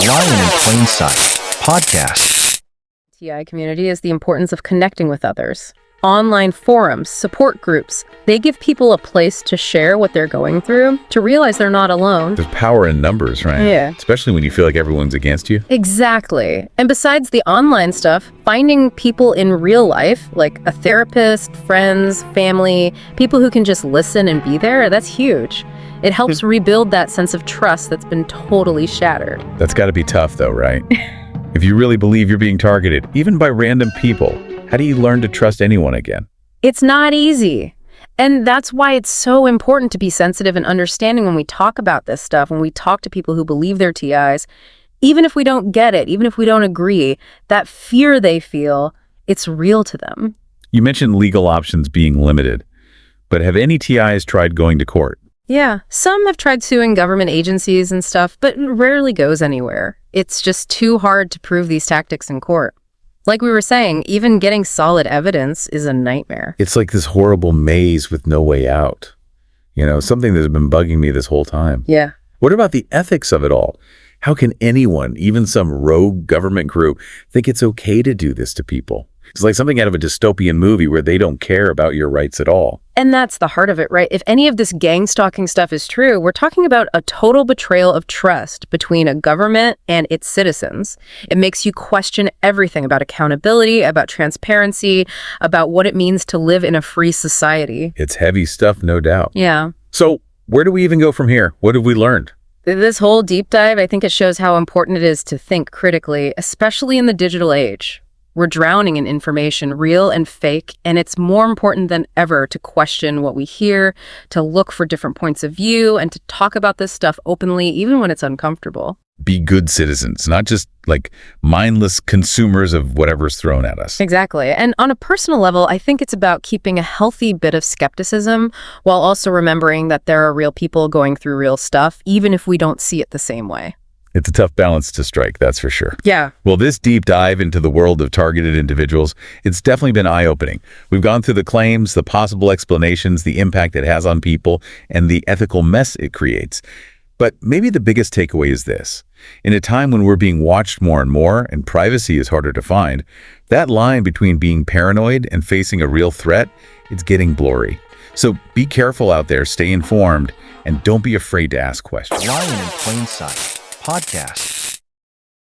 Lying in Plain Sight podcast. TI community is the importance of connecting with others. Online forums, support groups, they give people a place to share what they're going through, to realize they're not alone. There's power in numbers, right? Yeah. Especially when you feel like everyone's against you. Exactly. And besides the online stuff, finding people in real life, like a therapist, friends, family, people who can just listen and be there, that's huge. It helps rebuild that sense of trust that's been totally shattered. That's got to be tough, though, right? If you really believe you're being targeted, even by random people, how do you learn to trust anyone again? It's not easy. And that's why it's so important to be sensitive and understanding when we talk about this stuff, when we talk to people who believe they're TIs. Even if we don't get it, even if we don't agree, that fear they feel, it's real to them. You mentioned legal options being limited, but have any TIs tried going to court? Yeah, some have tried suing government agencies and stuff, but it rarely goes anywhere. It's just too hard to prove these tactics in court. Like we were saying, even getting solid evidence is a nightmare. It's like this horrible maze with no way out. You know, something that's been bugging me this whole time. Yeah. What about the ethics of it all? How can anyone, even some rogue government group, think it's okay to do this to people? It's like something out of a dystopian movie where they don't care about your rights at all. And that's the heart of it, right? If any of this gang stalking stuff is true, we're talking about a total betrayal of trust between a government and its citizens. It makes you question everything about accountability, about transparency, about what it means to live in a free society. It's heavy stuff, no doubt. Yeah. So where do we even go from here? What have we learned? This whole deep dive, I think it shows how important it is to think critically, especially in the digital age. We're drowning in information, real and fake, and it's more important than ever to question what we hear, to look for different points of view, and to talk about this stuff openly, even when it's uncomfortable. Be good citizens, not just like mindless consumers of whatever's thrown at us. Exactly. And on a personal level, I think it's about keeping a healthy bit of skepticism while also remembering that there are real people going through real stuff, even if we don't see it the same way. It's a tough balance to strike, that's for sure. Yeah. Well, this deep dive into the world of targeted individuals, it's definitely been eye-opening. We've gone through the claims, the possible explanations, the impact it has on people, and the ethical mess it creates. But maybe the biggest takeaway is this. In a time when we're being watched more and more, and privacy is harder to find, that line between being paranoid and facing a real threat, it's getting blurry. So be careful out there, stay informed, and don't be afraid to ask questions. Lying in Plain Sight podcast.